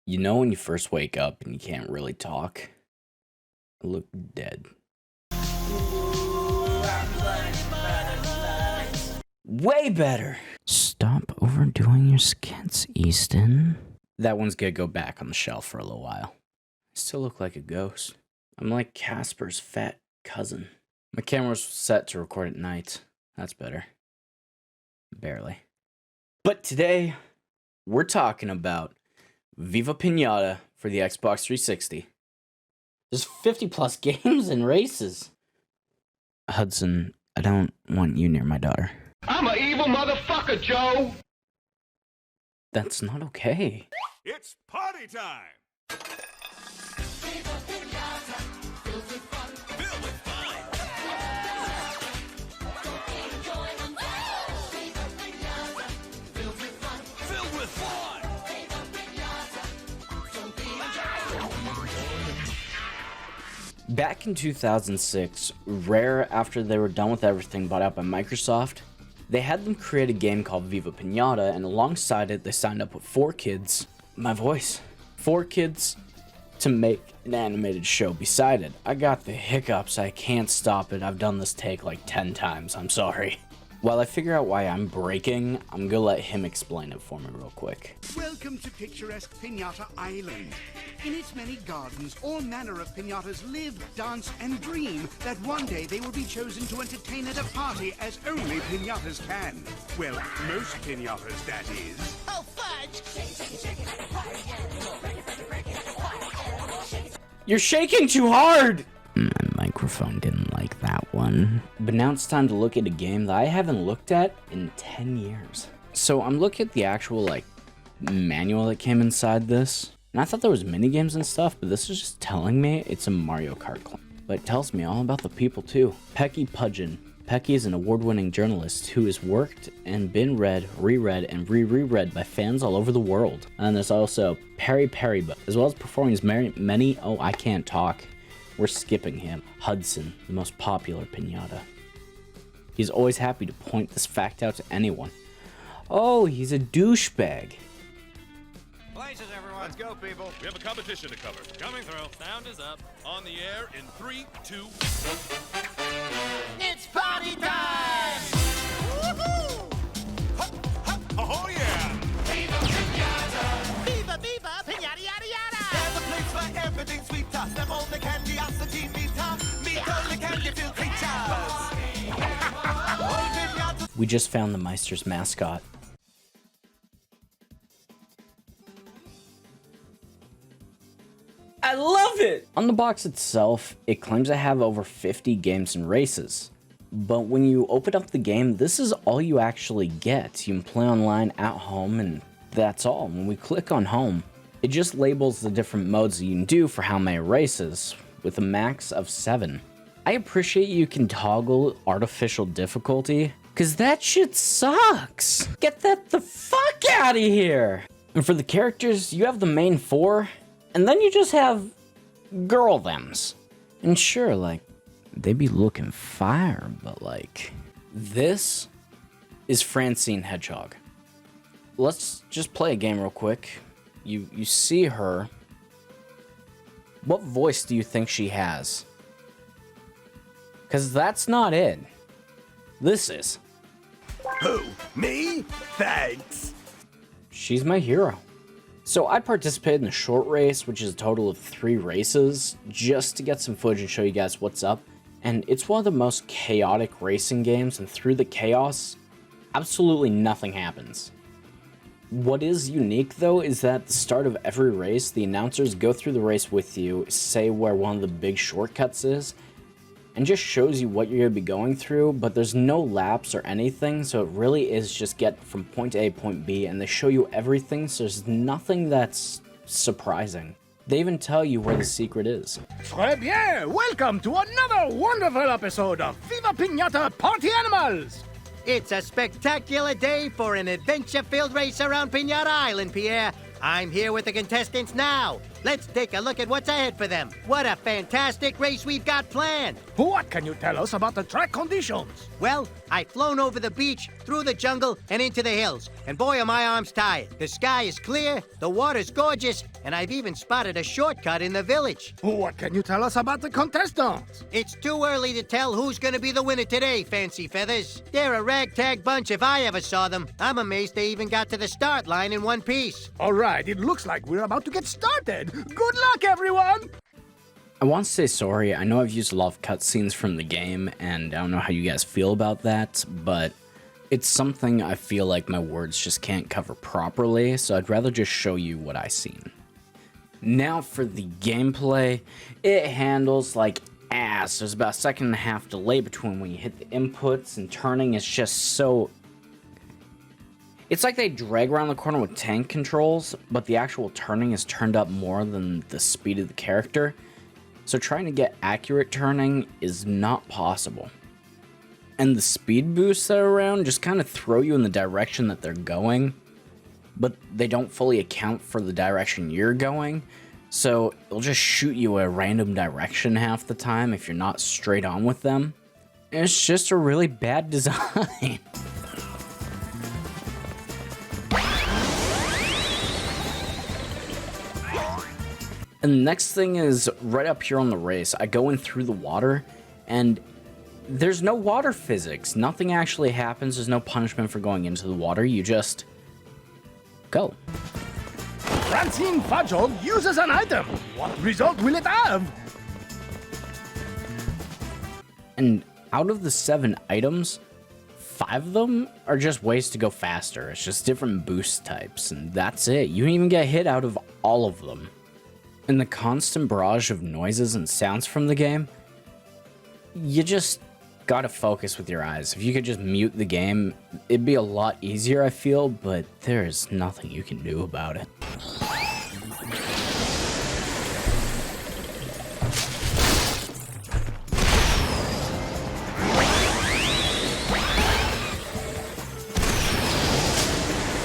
You know when you first wake up and you can't really talk? I look dead. Way better! Stop overdoing your skits, Easton. That one's gonna go back on the shelf for a little while. I still look like a ghost. I'm like Casper's fat cousin. My camera's set to record at night. That's better. Barely. But today, we're talking about Viva Pinata for the Xbox 360. There's 50 plus games and races. Hudson, I don't want you near my daughter. I'm an evil motherfucker, Joe! That's not okay. It's party time! Viva Pinata, filled with fun. Filled with fun! Enjoy them all. Viva Pinata, filled with fun. Filled with fun! Viva Pinata, don't be a Back in 2006, Rare, after they were done with everything bought out by Microsoft, they had them create a game called Viva Pinata, and alongside it, they signed up with 4Kids, my voice, 4Kids, to make an animated show beside it. I got the hiccups, I can't stop it. I've done this take like 10 times, I'm sorry. While I figure out why I'm breaking, I'm gonna let him explain it for me real quick. Welcome to picturesque Pinata Island. In its many gardens, all manner of pinatas live, dance, and dream that one day they will be chosen to entertain at a party as only pinatas can. Well, most pinatas, that is. Oh, fudge! You're shaking too hard! My microphone didn't like that one. But now it's time to look at a game that I haven't looked at in 10 years. So I'm looking at the actual, manual that came inside this. And I thought there was mini games and stuff, but this is just telling me it's a Mario Kart clone. But it tells me all about the people too. Pecky Pudgeon. Pecky is an award-winning journalist who has worked and been read, reread, and re-reread by fans all over the world. And there's also Perry Perryba, as well as performing as many, oh, I can't talk. We're skipping him. Hudson, the most popular pinata. He's always happy to point this fact out to anyone. Oh, he's a douchebag. Places, everyone! Let's go, people! We have a competition to cover. Coming through. Sound is up. On the air in 3, 2... It's party time! Woohoo! Oh, yeah! Viva Pinata! Viva, viva, pinata, yada, yada! There's a place where everything's sweet. Step on the candy, ask the team, meet only candy-filled creatures. We just found the Meisters mascot. I love it! On the box itself, it claims to have over 50 games and races. But when you open up the game, this is all you actually get. You can play online at home, and that's all. When we click on home, it just labels the different modes that you can do for how many races, with a max of 7. I appreciate you can toggle artificial difficulty, cause that shit sucks! Get that the fuck out of here! And for the characters, you have the main 4, and then you just have girl thems. And sure, they be looking fire, but this is Francine Hedgehog. Let's just play a game real quick. You see her. What voice do you think she has? Because that's not it. This is. Who? Me? Thanks. She's my hero. So I participated in a short race, which is a total of 3 races, just to get some footage and show you guys what's up. And it's one of the most chaotic racing games, and through the chaos, absolutely nothing happens. What is unique, though, is that at the start of every race, the announcers go through the race with you, say where one of the big shortcuts is, and just shows you what you're going to be going through, but there's no laps or anything, so it really is just get from point A to point B, and they show you everything, so there's nothing that's surprising. They even tell you where the secret is. Très bien! Welcome to another wonderful episode of Viva Pinata Party Animals! It's a spectacular day for an adventure-filled race around Pinata Island, Pierre. I'm here with the contestants now. Let's take a look at what's ahead for them. What a fantastic race we've got planned. What can you tell us about the track conditions? Well, I've flown over the beach, through the jungle, and into the hills. And boy, are my arms tired. The sky is clear, the water's gorgeous, and I've even spotted a shortcut in the village. What can you tell us about the contestants? It's too early to tell who's gonna be the winner today, Fancy Feathers. They're a ragtag bunch if I ever saw them. I'm amazed they even got to the start line in one piece. All right, it looks like we're about to get started. Good luck, everyone! I want to say sorry. I know I've used a lot of cutscenes from the game, and I don't know how you guys feel about that, but it's something I feel like my words just can't cover properly, so I'd rather just show you what I've seen. Now for the gameplay, it handles like ass. There's about a second and a half delay between when you hit the inputs, and turning is just so... It's like they drag around the corner with tank controls, but the actual turning is turned up more than the speed of the character. So trying to get accurate turning is not possible. And the speed boosts that are around just kind of throw you in the direction that they're going, but they don't fully account for the direction you're going. So it'll just shoot you a random direction half the time if you're not straight on with them. And it's just a really bad design. And the next thing is right up here on the race. I go in through the water, and there's no water physics. Nothing actually happens. There's no punishment for going into the water. You just go. Francine Fudgel uses an item. What result will it have? And out of the 7 items, 5 of them are just ways to go faster. It's just different boost types, and that's it. You don't even get hit out of all of them. And the constant barrage of noises and sounds from the game, you just gotta focus with your eyes. If you could just mute the game, it'd be a lot easier, I feel, but there's nothing you can do about it.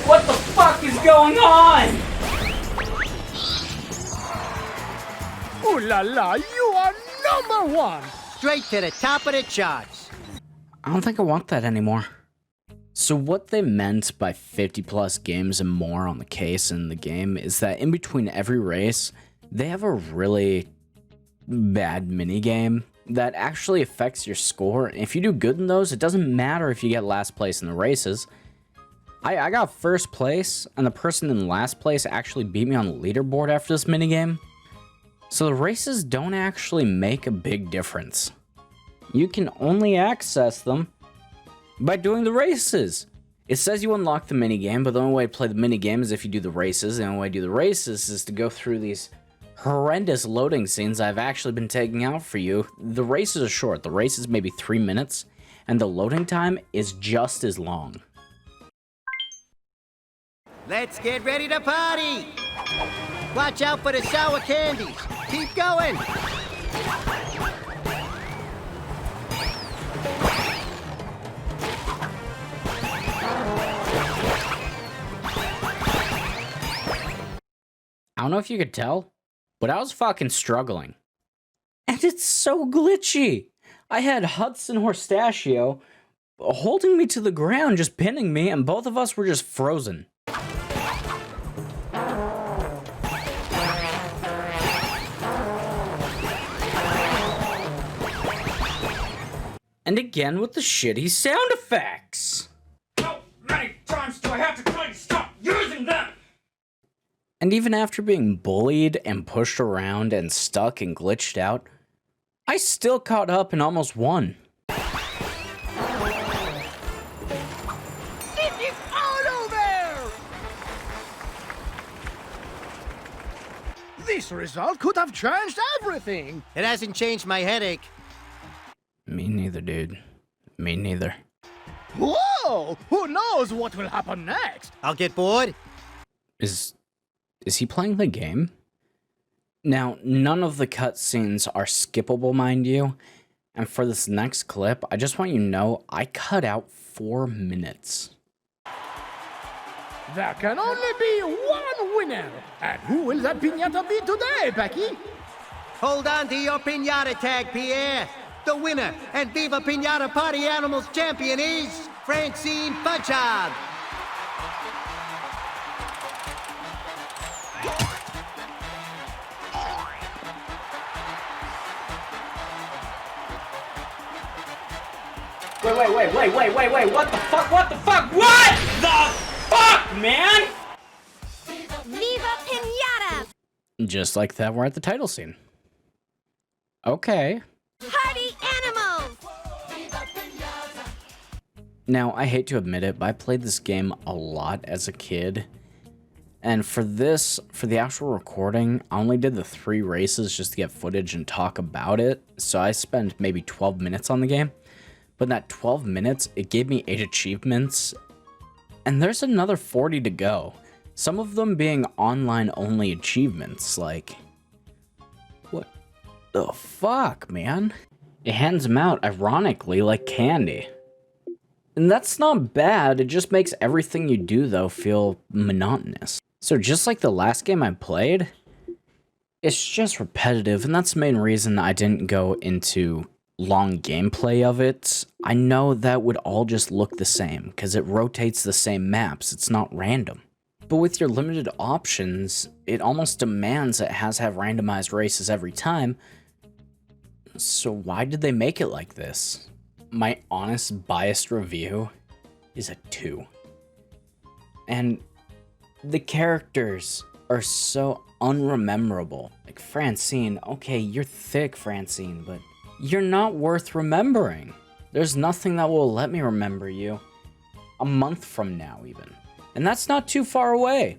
What the fuck is going on? Ooh la la, you are number 1! Straight to the top of the charts. I don't think I want that anymore. So what they meant by 50 plus games and more on the case in the game is that in between every race, they have a really bad minigame that actually affects your score. And if you do good in those, it doesn't matter if you get last place in the races. I got first place, and the person in last place actually beat me on the leaderboard after this minigame. So the races don't actually make a big difference. You can only access them by doing the races. It says you unlock the minigame, but the only way to play the minigame is if you do the races. The only way to do the races is to go through these horrendous loading scenes I've actually been taking out for you. The races are short. The race is maybe 3 minutes, and the loading time is just as long. Let's get ready to party! Watch out for the sour candies. Keep going. I don't know if you could tell, but I was fucking struggling. And it's so glitchy. I had Hudson Horstachio holding me to the ground, just pinning me, and both of us were just frozen. And again with the shitty sound effects. How many times do I have to tell you stop using them? And even after being bullied and pushed around and stuck and glitched out, I still caught up and almost won. It is all over! This result could have changed everything! It hasn't changed my headache. Me neither, dude. Me neither. Whoa! Who knows what will happen next? I'll get bored. Is he playing the game? Now, none of the cutscenes are skippable, mind you. And for this next clip, I just want you to know I cut out 4 minutes. There can only be one winner. And who will that pinata be today, Becky? Hold on to your pinata tag, Pierre. The winner and Viva Pinata Party Animals champion is Francine Fudgehob. Wait, what the fuck, what the fuck, man? Viva Pinata! Just like that, we're at the title scene. Okay. Party animals! Now, I hate to admit it, but I played this game a lot as a kid. And for the actual recording, I only did the 3 races just to get footage and talk about it. So I spent maybe 12 minutes on the game. But in that 12 minutes, it gave me 8 achievements. And there's another 40 to go. Some of them being online-only achievements, like... What the fuck, man? It hands them out, ironically, like candy. And that's not bad, it just makes everything you do, though, feel monotonous. So just like the last game I played, it's just repetitive, and that's the main reason I didn't go into long gameplay of it. I know that would all just look the same, because it rotates the same maps, it's not random. But with your limited options, it almost demands that it has to have randomized races every time. So why did they make it like this? My honest, biased review is a 2. And the characters are so unrememberable. Like Francine, okay, you're thick, Francine, but you're not worth remembering. There's nothing that will let me remember you a month from now, even. And that's not too far away.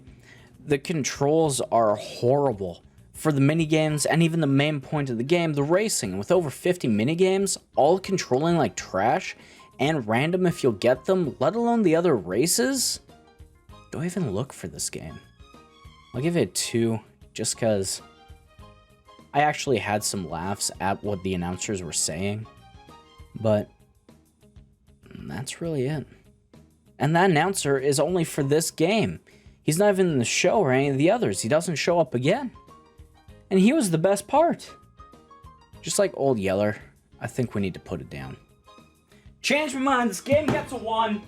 The controls are horrible for the minigames and even the main point of the game, the racing. With over 50 minigames, all controlling like trash and random if you'll get them, let alone the other races. Don't even look for this game. I'll give it a 2 just because I actually had some laughs at what the announcers were saying, but that's really it. And that announcer is only for this game. He's not even in the show or any of the others. He doesn't show up again. And he was the best part. Just like Old Yeller, I think we need to put it down. Change my mind, this game gets a 1.